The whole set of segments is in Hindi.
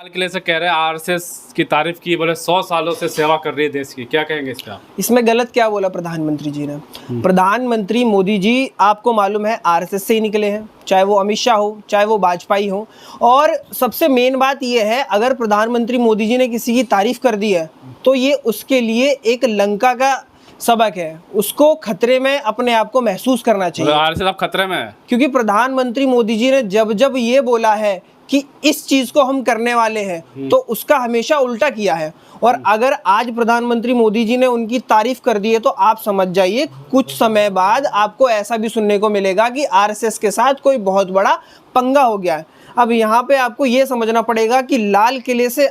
के लिए से कह रहे हैं आरएसएस की तारीफ की, बोले 100 सालों से सेवा कर रही है देश की, क्या कहेंगे इस पे आप? इसमें गलत क्या बोला प्रधानमंत्री जी ने? प्रधानमंत्री मोदी जी आपको मालूम है आरएसएस से ही निकले हैं, चाहे वो अमित शाह हो चाहे वो वाजपेयी हो। और सबसे मेन बात ये है, अगर प्रधानमंत्री मोदी जी ने किसी की तारीफ कर दी है तो ये उसके लिए एक लंका का सबक है, उसको खतरे में अपने आप को महसूस करना चाहिए। आरएसएस अब खतरे में है क्योंकि प्रधानमंत्री मोदी जी ने जब जब ये बोला है कि इस चीज को हम करने वाले हैं तो उसका हमेशा उल्टा किया है। और अगर आज प्रधानमंत्री मोदी जी ने उनकी तारीफ कर दी है तो आप समझ जाइए कुछ समय बाद आपको ऐसा भी सुनने को मिलेगा कि आरएसएस के साथ कोई बहुत बड़ा पंगा हो गया है। अब यहाँ पे आपको ये समझना पड़ेगा कि लाल किले से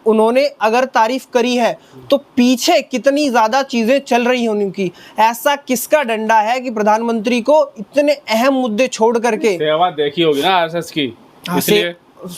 उन्होंने अगर तारीफ करी है तो पीछे कितनी ज्यादा चीजें चल रही हैं उनकी। ऐसा किसका डंडा है कि प्रधानमंत्री को इतने अहम मुद्दे छोड़ करके सेवा देखी होगी ना आरएसएस की, इसलिए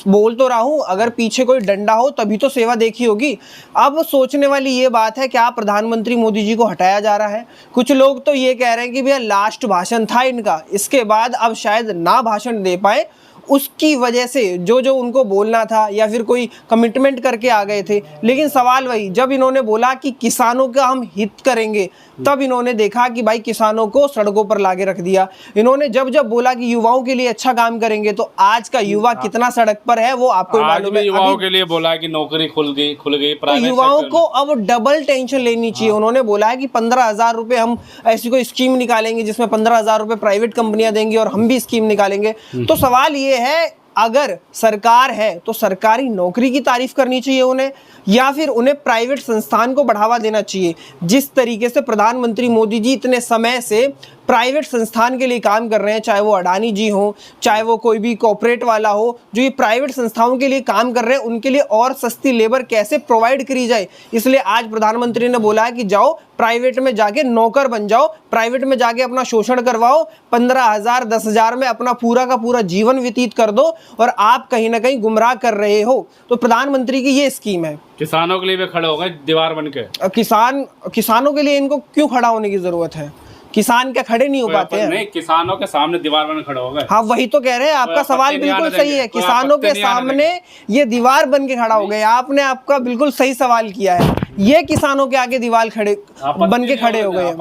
बोल तो रहा हूं, अगर पीछे कोई डंडा हो तभी तो सेवा देखी होगी। अब सोचने वाली ये बात है, क्या प्रधानमंत्री मोदी जी को हटाया जा रहा है? कुछ लोग तो ये कह रहे हैं कि भैया लास्ट भाषण था इनका, इसके बाद अब शायद ना भाषण दे पाए, उसकी वजह से जो जो उनको बोलना था या फिर कोई कमिटमेंट करके आ गए थे। लेकिन सवाल वही, जब इन्होंने बोला कि किसानों का हम हित करेंगे तब इन्होंने देखा कि भाई किसानों को सड़कों पर लाके रख दिया। इन्होंने जब जब बोला कि युवाओं के लिए अच्छा काम करेंगे तो आज का युवा कितना सड़क पर है वो आपको मालूम है। युवाओं के लिए बोला कि नौकरी खुल गई तो युवाओं को अब डबल टेंशन लेनी चाहिए। उन्होंने बोला है कि 15,000 रुपए हम ऐसी कोई स्कीम निकालेंगे जिसमें 15,000 रुपए प्राइवेट कंपनियां देंगी और हम भी स्कीम निकालेंगे। तो सवाल ये है, अगर सरकार है तो सरकारी नौकरी की तारीफ करनी चाहिए उन्हें, या फिर उन्हें प्राइवेट संस्थान को बढ़ावा देना चाहिए। जिस तरीके से प्रधानमंत्री मोदी जी इतने समय से प्राइवेट संस्थान के लिए काम कर रहे हैं, चाहे वो अडानी जी हो चाहे वो कोई भी कॉर्पोरेट वाला हो, जो ये प्राइवेट संस्थाओं के लिए काम कर रहे हैं उनके लिए और सस्ती लेबर कैसे प्रोवाइड करी जाए, इसलिए आज प्रधानमंत्री ने बोला है कि जाओ प्राइवेट में जाके नौकर बन जाओ, प्राइवेट में जाके अपना शोषण करवाओ, 15,000 10,000 में अपना पूरा का पूरा जीवन व्यतीत कर दो और आप कहीं ना कहीं गुमराह कर रहे हो। तो प्रधानमंत्री की ये स्कीम है। किसानों के लिए भी खड़े हो गए दीवार बन के। किसानों के लिए इनको क्यों खड़ा होने की जरूरत है? किसान क्या खड़े नहीं हो पाते हैं? नहीं, किसानों के सामने दीवार बन खड़े हो गए। हाँ वही तो कह रहे हैं, आपका सवाल बिल्कुल सही है। किसानों के सामने ये दीवार बन के खड़ा हो गए, आपने आपका बिल्कुल सही सवाल किया है। ये किसानों के आगे दीवार बन के खड़े हो गए।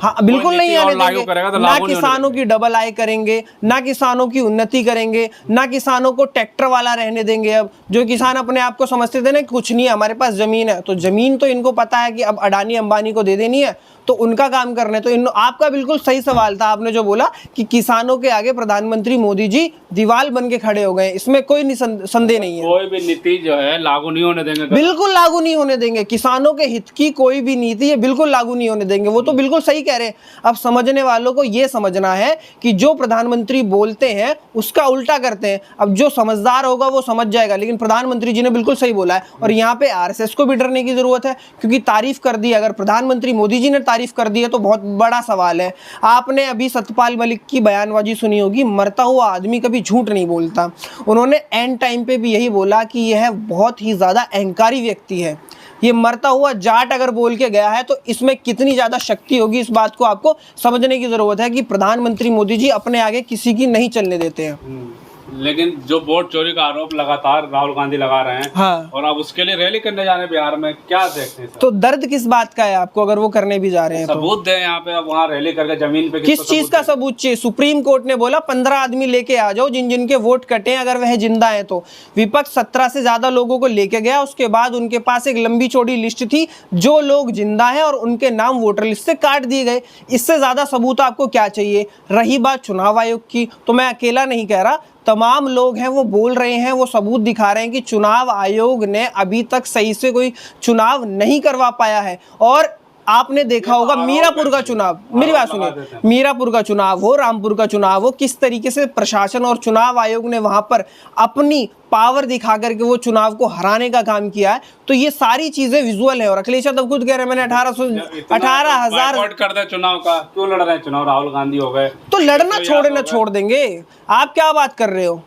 हाँ बिल्कुल नहीं आने देंगे। ना किसानों की डबल आय करेंगे, ना किसानों की उन्नति करेंगे, ना किसानों को ट्रैक्टर वाला रहने देंगे। अब जो किसान अपने आप को समझते थे ना कुछ नहीं है हमारे पास जमीन है, तो जमीन तो इनको पता है कि अब अडानी अंबानी को दे देनी है तो उनका काम करने। तो आपका बिल्कुल सही सवाल था, आपने जो बोला कि किसानों के आगे प्रधानमंत्री मोदी जी दीवार बन के खड़े हो गए, इसमें कोई संदेह नहीं है। कोई भी नीति जो है लागू नहीं होने देंगे, बिल्कुल लागू नहीं होने देंगे। किसानों के हित की कोई भी नीति है बिल्कुल लागू नहीं होने देंगे। वो तो बिल्कुल सही कह रहे हैं। अब समझने वालों को ये समझना है कि जो प्रधानमंत्री बोलते हैं उसका उल्टा करते हैं। अब जो समझदार होगा वो समझ जाएगा, लेकिन प्रधानमंत्री जी ने बिल्कुल सही बोला है। और यहाँ पे आरएसएस को भी डरने की जरूरत है, क्योंकि तारीफ कर दी, अगर प्रधानमंत्री मोदी जी ने तारीफ कर दी है तो बहुत बड़ा सवाल है। आपने अभी सतपाल मलिक की बयानबाजी सुनी होगी, मरता हुआ आदमी कभी झूठ नहीं बोलता। उन्होंने एंड टाइम पे भी यही बोला कि यह बहुत ही ज्यादा अहंकारी व्यक्ति है। ये मरता हुआ जाट अगर बोल के गया है तो इसमें कितनी ज्यादा शक्ति होगी, इस बात को आपको समझने की जरूरत है कि प्रधानमंत्री मोदी जी अपने आगे किसी की नहीं चलने देते हैं। लेकिन जो वोट चोरी का आरोप लगातार राहुल गांधी लगा रहे हैं, हाँ, और अब उसके लिए रैली करने जा रहे हैं बिहार में, क्या देखते हैं? तो दर्द किस बात का है आपको अगर वो करने भी जा रहे हैं? सबूत दें यहाँ पे, अब वहाँ रैली करके जमीन पे किस चीज का सबूत चाहिए? सुप्रीम कोर्ट ने बोला 15 आदमी लेके आ जाओ जिन जिनके वोट कटे अगर वह जिंदा है तो। विपक्ष 17 से ज्यादा लोगों को लेके गया, उसके बाद उनके पास एक लंबी चौड़ी लिस्ट थी जो लोग जिंदा है और उनके नाम वोटर लिस्ट से काट दिए गए। इससे ज्यादा सबूत आपको क्या चाहिए? रही बात चुनाव आयोग की, तो मैं अकेला नहीं कह रहा, तमाम लोग हैं वो बोल रहे हैं, वो सबूत दिखा रहे हैं कि चुनाव आयोग ने अभी तक सही से कोई चुनाव नहीं करवा पाया है। और आपने देखा होगा मीरापुर का चुनाव, मेरी बात सुनिए, मीरापुर का चुनाव हो, रामपुर का चुनाव हो, किस तरीके से प्रशासन और चुनाव आयोग ने वहां पर अपनी पावर दिखा करके वो चुनाव को हराने का काम किया है। तो ये सारी चीजें विजुअल है। और अखिलेश यादव खुद कह रहे हैं मैंने 18,000 कर दे चुनाव का, क्यों लड़ रहे हैं चुनाव? राहुल गांधी हो गए तो लड़ना छोड़े ना छोड़ देंगे? आप क्या बात कर रहे हो?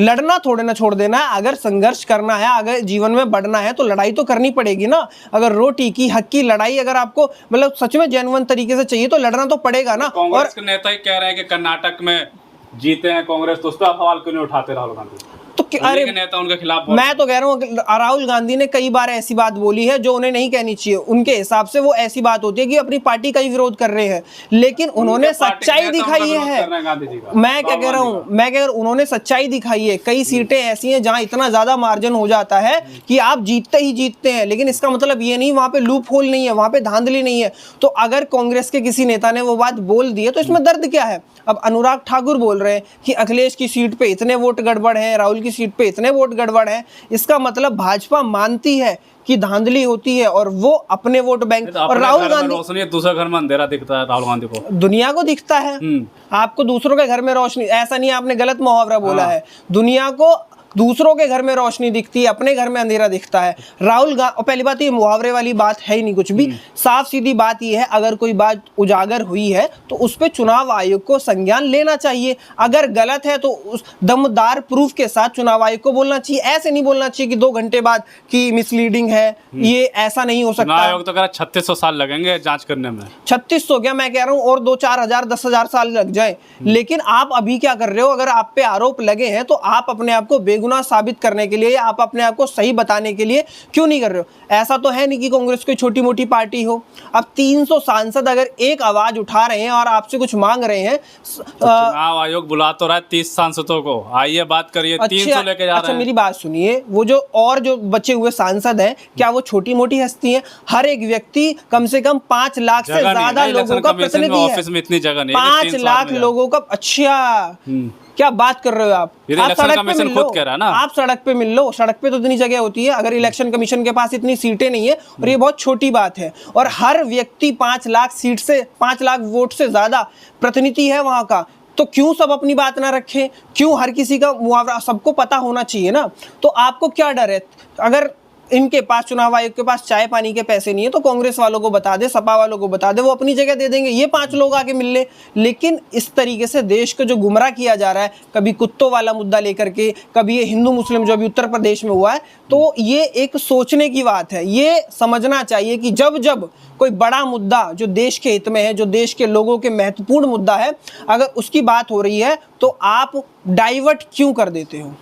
लड़ना थोड़े ना छोड़ देना है। अगर संघर्ष करना है, अगर जीवन में बढ़ना है तो लड़ाई तो करनी पड़ेगी ना। अगर रोटी की हक की लड़ाई अगर आपको मतलब सच में जेन्युइन तरीके से चाहिए तो लड़ना तो पड़ेगा ना। कांग्रेस के नेता ही कह रहे हैं कि कर्नाटक में जीते हैं कांग्रेस, तो उस पर सवाल क्यों नहीं उठाते राहुल गांधी? तो अरे नेता उनके खिलाफ बोल मैं तो कह रहा हूँ राहुल गांधी ने कई बार ऐसी बात बोली है जो उन्हें नहीं कहनी चाहिए। उनके हिसाब से वो ऐसी बात होती है कि अपनी पार्टी का ही विरोध कर रहे हैं, लेकिन उन्होंने सच्चाई दिखाई है। मैं क्या कह रहा हूँ, मैं कह रहा हूँ उन्होंने सच्चाई दिखाई है। कई सीटें ऐसी हैं जहां इतना ज्यादा मार्जिन हो जाता है कि आप जीतते ही जीतते हैं, लेकिन इसका मतलब ये नहीं वहां पे लूप होल नहीं है, वहां पे धांधली नहीं है। तो अगर कांग्रेस के किसी नेता ने वो बात बोल दी है तो इसमें दर्द क्या है? अब अनुराग ठाकुर बोल रहे हैं कि अखिलेश की सीट पे इतने वोट गड़बड़ हैं, राहुल की सीट पे इतने वोट गड़बड़ हैं। इसका मतलब भाजपा मानती है कि धांधली होती है और वो अपने वोट बैंक। तो और राहुल गांधी रोशनी है, दूसरे घर में अंधेरा दिखता है राहुल गांधी को, दुनिया को दिखता है। आपको दूसरों के घर में रोशनी, ऐसा नहीं आपने गलत मुहावरा बोला है, दुनिया को दूसरों के घर में रोशनी दिखती है, अपने घर में अंधेरा दिखता है। राहुल गांधी, और पहली बात ये मुहावरे वाली बात है ही नहीं कुछ भी, साफ सीधी बात ये है अगर कोई बात उजागर हुई है तो उस पर चुनाव आयोग को संज्ञान लेना चाहिए। अगर गलत है तो उस दमदार प्रूफ के साथ चुनाव आयोग को बोलना चाहिए। ऐसे नहीं बोलना चाहिए कि 2 घंटे बाद कि मिसलीडिंग है, ये ऐसा नहीं हो सकता। चुनाव आयोग तो कह रहा 3600 साल लगेंगे जांच करने में। 3600 क्या, मैं कह रहा हूँ और 2-4 हजार 10,000 साल लग जाए। लेकिन आप अभी क्या कर रहे हो? अगर आप पे आरोप लगे हैं तो आप अपने आप को बेगुनाह साबित करने के लिए, आप अपने आप को सही बताने के लिए क्यों नहीं कर रहे हो? ऐसा तो है नहीं कि कांग्रेस कोई छोटी मोटी पार्टी हो। अब 300 सांसद अगर एक आवाज उठा रहे हैं और आपसे कुछ मांग रहे हैं, तो चुनाव आयोग बुला तो रहा है 30 सांसदों को, आइए बात करिए। 300 लेके जा रहे हैं। मेरी बात सुनिए, वो जो बचे हुए सांसद हैं, क्या वो छोटी मोटी हस्ती हैं? हर एक व्यक्ति कम से कम 5 लाख से ज्यादा लोगों का प्रतिनिधि है। ऑफिस में इतनी जगह नहीं, 5 लाख लोगों का। अच्छा, क्या बात कर रहे हो आप? आप सड़क पे मिल लो, खुद कह रहा है ना, आप सड़क पे मिल लो। सड़क पे तो इतनी जगह होती है। अगर इलेक्शन कमीशन के पास इतनी सीटें नहीं है, और ये बहुत छोटी बात है, और हर व्यक्ति 5 लाख सीट से, 5 लाख वोट से ज्यादा प्रतिनिधि है वहां का, तो क्यों सब अपनी बात ना रखें? क्यों हर किसी का मुआवजा? सबको पता होना चाहिए ना। तो आपको क्या डर है? अगर इनके पास, चुनाव आयोग के पास चाय पानी के पैसे नहीं है तो कांग्रेस वालों को बता दे, सपा वालों को बता दे, वो अपनी जगह दे देंगे। ये 5 लोग आके मिल ले। लेकिन इस तरीके से देश को जो गुमराह किया जा रहा है, कभी कुत्तों वाला मुद्दा लेकर के, कभी ये हिंदू मुस्लिम जो अभी उत्तर प्रदेश में हुआ है, तो ये एक सोचने की बात है। ये समझना चाहिए कि जब जब कोई बड़ा मुद्दा जो देश के हित में है, जो देश के लोगों के महत्वपूर्ण मुद्दा है, अगर उसकी बात हो रही है तो आप डाइवर्ट क्यों कर देते हो?